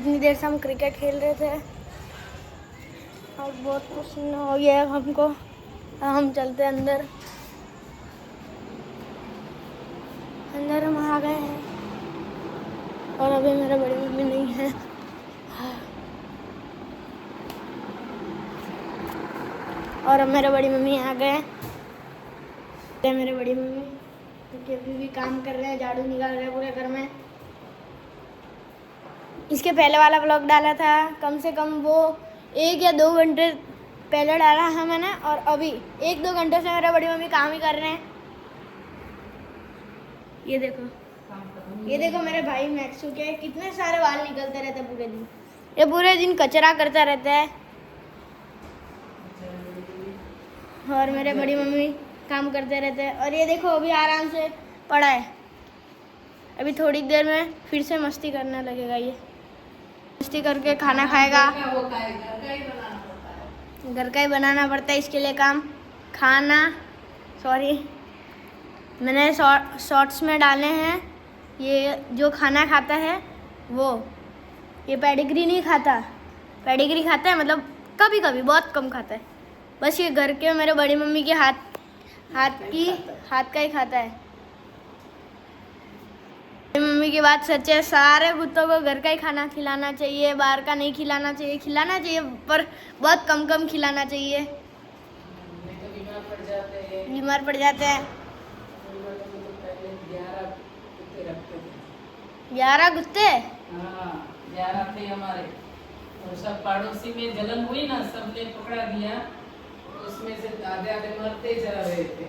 इतनी देर से हम क्रिकेट खेल रहे थे और बहुत पसीना हो गया है हमको। हम चलते अंदर हम आ गए हैं और अभी मेरा बड़ी मम्मी नहीं है। और अब मेरे बड़ी मम्मी आ गए। मेरे बड़ी मम्मी क्योंकि अभी भी काम कर रहे हैं, झाड़ू निकाल रहे हैं पूरे घर में। इसके पहले वाला व्लॉग डाला था कम से कम वो 1 या 2 घंटे पहले डाला है मैंने, और अभी 1-2 घंटे से मेरे बड़ी मम्मी काम ही कर रहे हैं। ये देखो मेरे भाई मैक्सू के कितने सारे बाल निकलते रहते हैं पूरे दिन। ये पूरे दिन कचरा करता रहता है और मेरे बड़ी मम्मी काम करते रहते हैं। और ये देखो अभी आराम से पड़ा है, अभी थोड़ी देर में फिर से मस्ती करने लगेगा। ये मस्ती करके खाना खाएगा। घर का ही बनाना पड़ता है इसके लिए काम। खाना सॉरी मैंने शॉर्ट्स में डाले हैं। ये जो खाना खाता है वो ये पेडिग्री नहीं खाता। पेडिग्री खाता है मतलब कभी कभी, बहुत कम खाता है। बस ये घर के मेरे बड़ी मम्मी के हाथ का ही खाता है। मम्मी की बात सच है, सारे कुत्तों को घर का ही खाना खिलाना चाहिए, बाहर का नहीं खिलाना चाहिए। खिलाना चाहिए पर बहुत कम कम खिलाना चाहिए, बीमार पड़ जाते हैं। 11 कुत्ते? हाँ 11 थे हमारे, और सब पड़ोसी में जलन हुई ना, सबने पकड़ा दिया। उसमें से आधे आधे मरते जा रहे थे।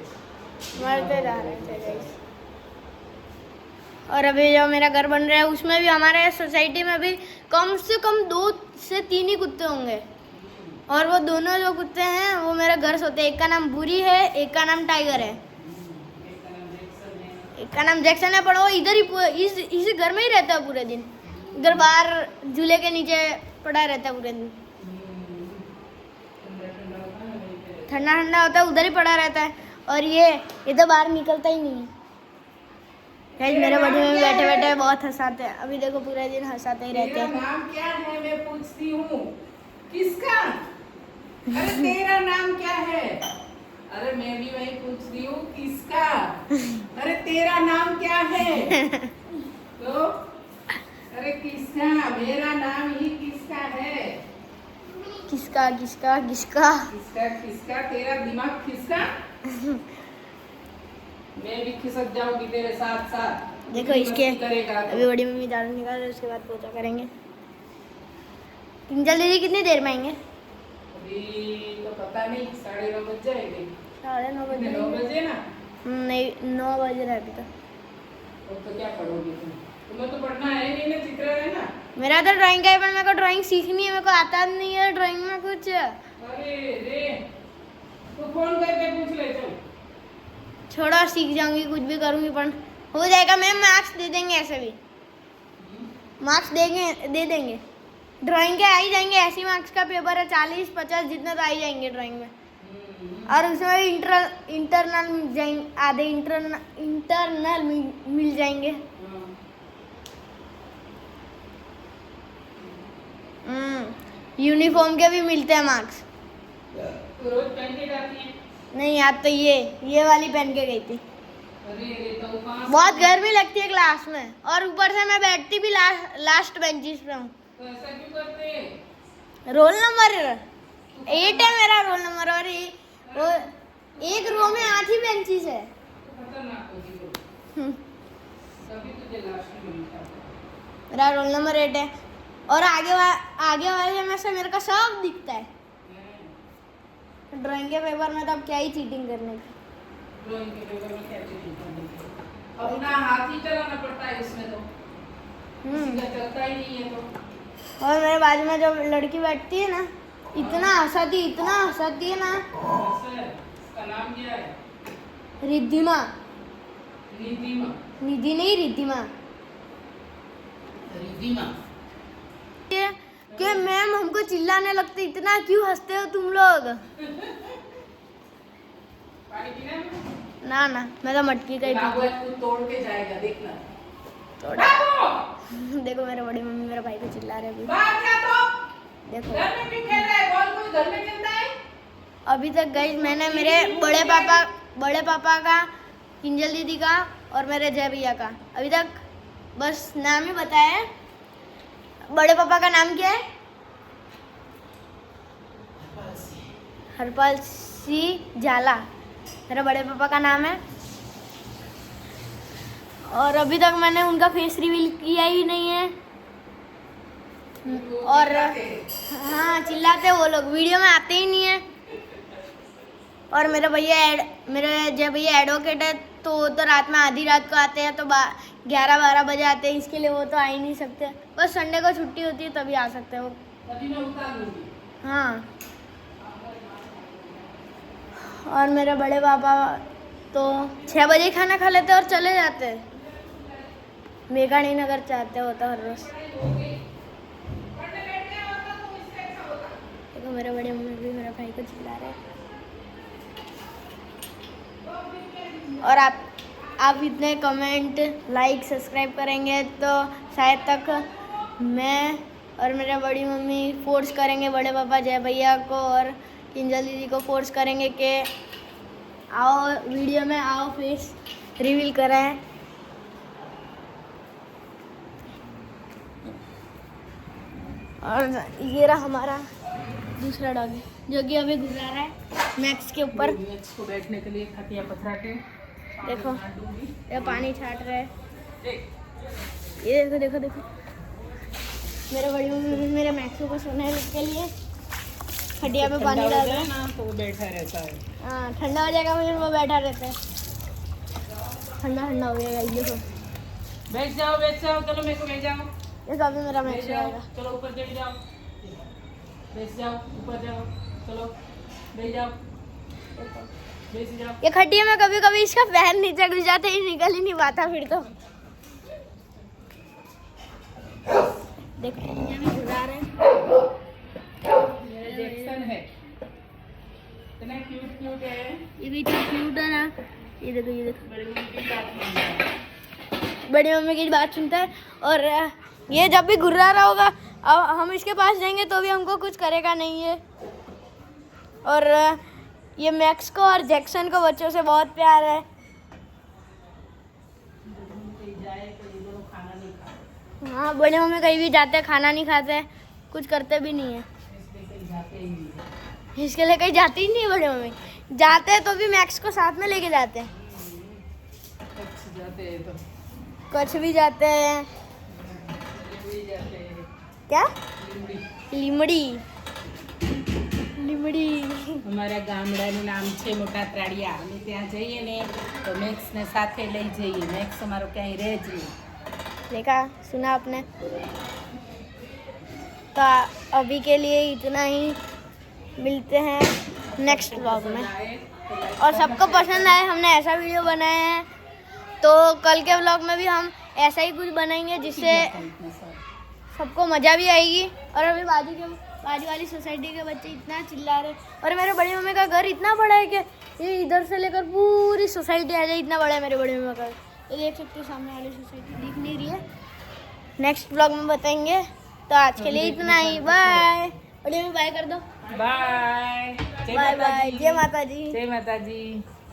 और अभी जो मेरा घर बन रहा है उसमें भी हमारे सोसाइटी में भी कम से कम 2 से 3 ही कुत्ते होंगे। और वो दोनों जो कुत्ते हैं वो मेरे घर से होते हैं। एक का नाम बुरी है, एक का नाम टाइगर है, एक का नाम जैक्सन है। पर वो इधर ही इसी घर में ही रहता है पूरे दिन। इधर बाहर झूले के नीचे पड़ा रहता है पूरे दिन। ठंडा ठंडा होता है उधर ही पड़ा रहता है। और ये तो बाहर निकलता ही नहीं है। मेरे बड़ी में बैठे बैठे बहुत हंसाते हैं। अभी देखो पूरे दिन हंसाते ही रहते हैं। तेरा नाम क्या है मैं पूछती हूँ, किसका? अरे तेरा नाम क्या है? अरे मैं भी वही पूछ रही हूँ, किसका? अरे तेरा नाम क्या है? तो अरे किसका? मेरा नाम ही किसका है? किसका किसका किसका किसका किसका? तेरा दिमाग किसका? मैं भी खिसक जाऊंगी तेरे साथ साथ। देखो इसके अभी बड़ी मम्मी दारू निकाल रही है, उसके बाद पोछा करेंगे। किंजल दीदी कितनी देर में आएंगे? अभी तो पता नहीं, 9:30 बज जाएंगे। 9:30 बजे ना? नहीं 9 बज रहा है अभी तो क्या पढ़ोगी तुम? तुम्हें तो पढ़ना है नहीं ना, चित्र है ना। मेरा तो ड्राइंग का है, पर मेरे को ड्राइंग सीखनी है। मेरे को आता नहीं है ड्राइंग में कुछ। अरे रे तो फोन करके पूछ ले। चल छोड़ो, सीख जाऊंगी, कुछ भी करूंगी पर हो जाएगा। मैम मार्क्स दे देंगे, ऐसे भी मार्क्स दे देंगे। ड्राइंग के आ ही जाएंगे। ऐसी मार्क्स का पेपर है, 40-50 जितने तो आ ही जाएंगे ड्राइंग में। और उसमें इंटरनल मिल जाएंगे, आधे इंटरनल मिल जाएंगे। यूनिफॉर्म के भी मिलते हैं मार्क्स। रोज पहन के जाती है? नहीं, आज तो ये वाली पहन के गई थी। अरे तो बहुत गर्मी लगती है क्लास में, और ऊपर से मैं बैठती भी लास्ट बेंचेस पे हूँ। तो ऐसा क्यों करते हैं? रोल नंबर 8 है मेरा रोल नंबर, और एक रो में 8 ही बेंचेस है। खतरनाक होगी तो तभी तुझे लास्ट में मिलता है। मेरा रोल नंबर 8 है, और आगे वाले में से मेरे को सब दिखता है। ड्राइंग के पेपर में तो अब क्या ही चीटिंग करने की। ड्राइंग के पेपर में क्या चीटिंग करने की? अपना हाथ ही चलाना पड़ता है इसमें तो। किसी का चलता ही नहीं है तो। और मेरे बाजू में जो लड़की बैठती है ना, इतना हंसाती है ना। इसका नाम क्या है? रिद्धिमा। निधि नहीं, रिद्धिमा। कि मैम हमको चिल्लाने लगते, इतना क्यों हंसते हो तुम लोग? पानी पीना है? ना मैं तो मटकी का ही पी। तोड़ के जाएगा देखना। थोड़ा देखो मेरे बड़ी मम्मी मेरे भाई को चिल्ला रहे अभी। बाहर जा तो। देखो घर में क्यों खेल रहा है? बॉल कोई घर में खेलता है? अभी तक गई मैंने मेरे बड़े पापा का, किंजल दीदी का और मेरे जय भैया का अभी तक बस नाम ही बताया है। बड़े पापा का नाम क्या है? हरपाल सिंह झाला मेरे बड़े पापा का नाम है। और अभी तक मैंने उनका फेस रिवील किया ही नहीं है। और हाँ चिल्लाते वो लोग, वीडियो में आते ही नहीं है। और मेरे जय भैया एडवोकेट है, तो वो तो रात में आधी रात को आते हैं, तो 11-12 बजे आते हैं। इसके लिए वो तो आ ही नहीं सकते, बस संडे को छुट्टी होती है तभी आ सकते हैं वो। तभी मैं उतार लूंगी। हाँ और मेरे बड़े पापा तो 6 बजे ही खाना खा लेते और चले जाते हैं। मेघाणी नगर चाहते होता हर रोज। देखो मेरे बड़े मम्मी भी मेरे भाई को चिल्ला रहे हैं। और आप इतने कमेंट लाइक सब्सक्राइब करेंगे तो शायद तक मैं और मेरे बड़ी मम्मी फोर्स करेंगे बड़े पापा जय भैया को और किंजल दीदी को फोर्स करेंगे कि आओ वीडियो में आओ, फेस रिवील कराएं। और ये रहा हमारा दूसरा डॉगी जो कि अभी गुजरा रहा है मैक्स के ऊपर। मैक्स को बैठने के लिए खटिया पथरा के देखो ये पानी छाट रहा है। ये देखो देखो देखो मेरे बड़ी मम्मी मेरे मैक्स को सोने के लिए खटिया पे पानी डाल रहे हैं ना, तो वो बैठा रहता है। हाँ ठंडा हो जाएगा फिर वो बैठा रहता है। ठंडा ठंडा हो गया ये देखो। बैठ जाओ चलो मेरे को ले जाओ। ये अभी मेरा बैठ मैक्स जाओ, आएगा। चलो ऊपर चढ़ जाओ। बैठ जाओ ऊपर जाओ, चलो बैठ जाओ, बैठ जाओ। ये खटिया में कभी कभी इसका पैर नीचे घुस जाते ही निकल ही नहीं पाता फिर तो। देखो ये भी गुजार है। मेरा जैक्सन है, इतना क्यूट है। ये भी क्यूट है ना। ये देखो ये देखो बड़ी मम्मी की बात नहीं है। बड़ी मम्मी की बात सुनता है। और ये जब भी घुर्रा रहा होगा अब हम इसके पास जाएंगे तो भी हमको कुछ करेगा नहीं है। और ये मैक्स को और जैक्सन को बच्चों से बहुत प्यार है। हाँ बड़े मम्मी कहीं भी जाते हैं खाना नहीं खाते, कुछ करते भी नहीं है। इसके लिए कहीं जाते ही नहीं है बड़े मम्मी। जाते हैं तो भी मैक्स को साथ में लेके जाते हैं। कच्छ भी जाते हैं। क्या લીમડી અમારા ગામડાનું નામ છે મોટા ત્રાડિયા। અમે ત્યાં જઈએ ને તો મેક્સને સાથે લઈ જઈએ। મેક્સ અમારો ક્યાંય રહે જ નહીં। देखा सुना आपने। तो अभी के लिए इतना ही, मिलते हैं नेक्स्ट व्लॉग में। और सबको पसंद आए हमने ऐसा वीडियो बनाया है तो कल के व्लॉग में भी हम ऐसा ही कुछ बनाएंगे जिससे सबको मज़ा भी आएगी। और अभी बाजू वाली सोसाइटी के बच्चे इतना चिल्ला रहे और मेरे बड़ी मम्मी का घर इतना बड़ा है कि ये इधर से लेकर पूरी सोसाइटी आ जाए, इतना बड़ा है मेरे बड़ी मम्मी का घर। ये देख सकते हो सामने वाली सोसाइटी दिख नहीं रही है। नेक्स्ट ब्लॉग में बताएंगे। तो आज के लिए इतना ही, बाय। बड़ी मम्मी बाय कर दो। Bye bye bye. जय माता जी। जय माता जी।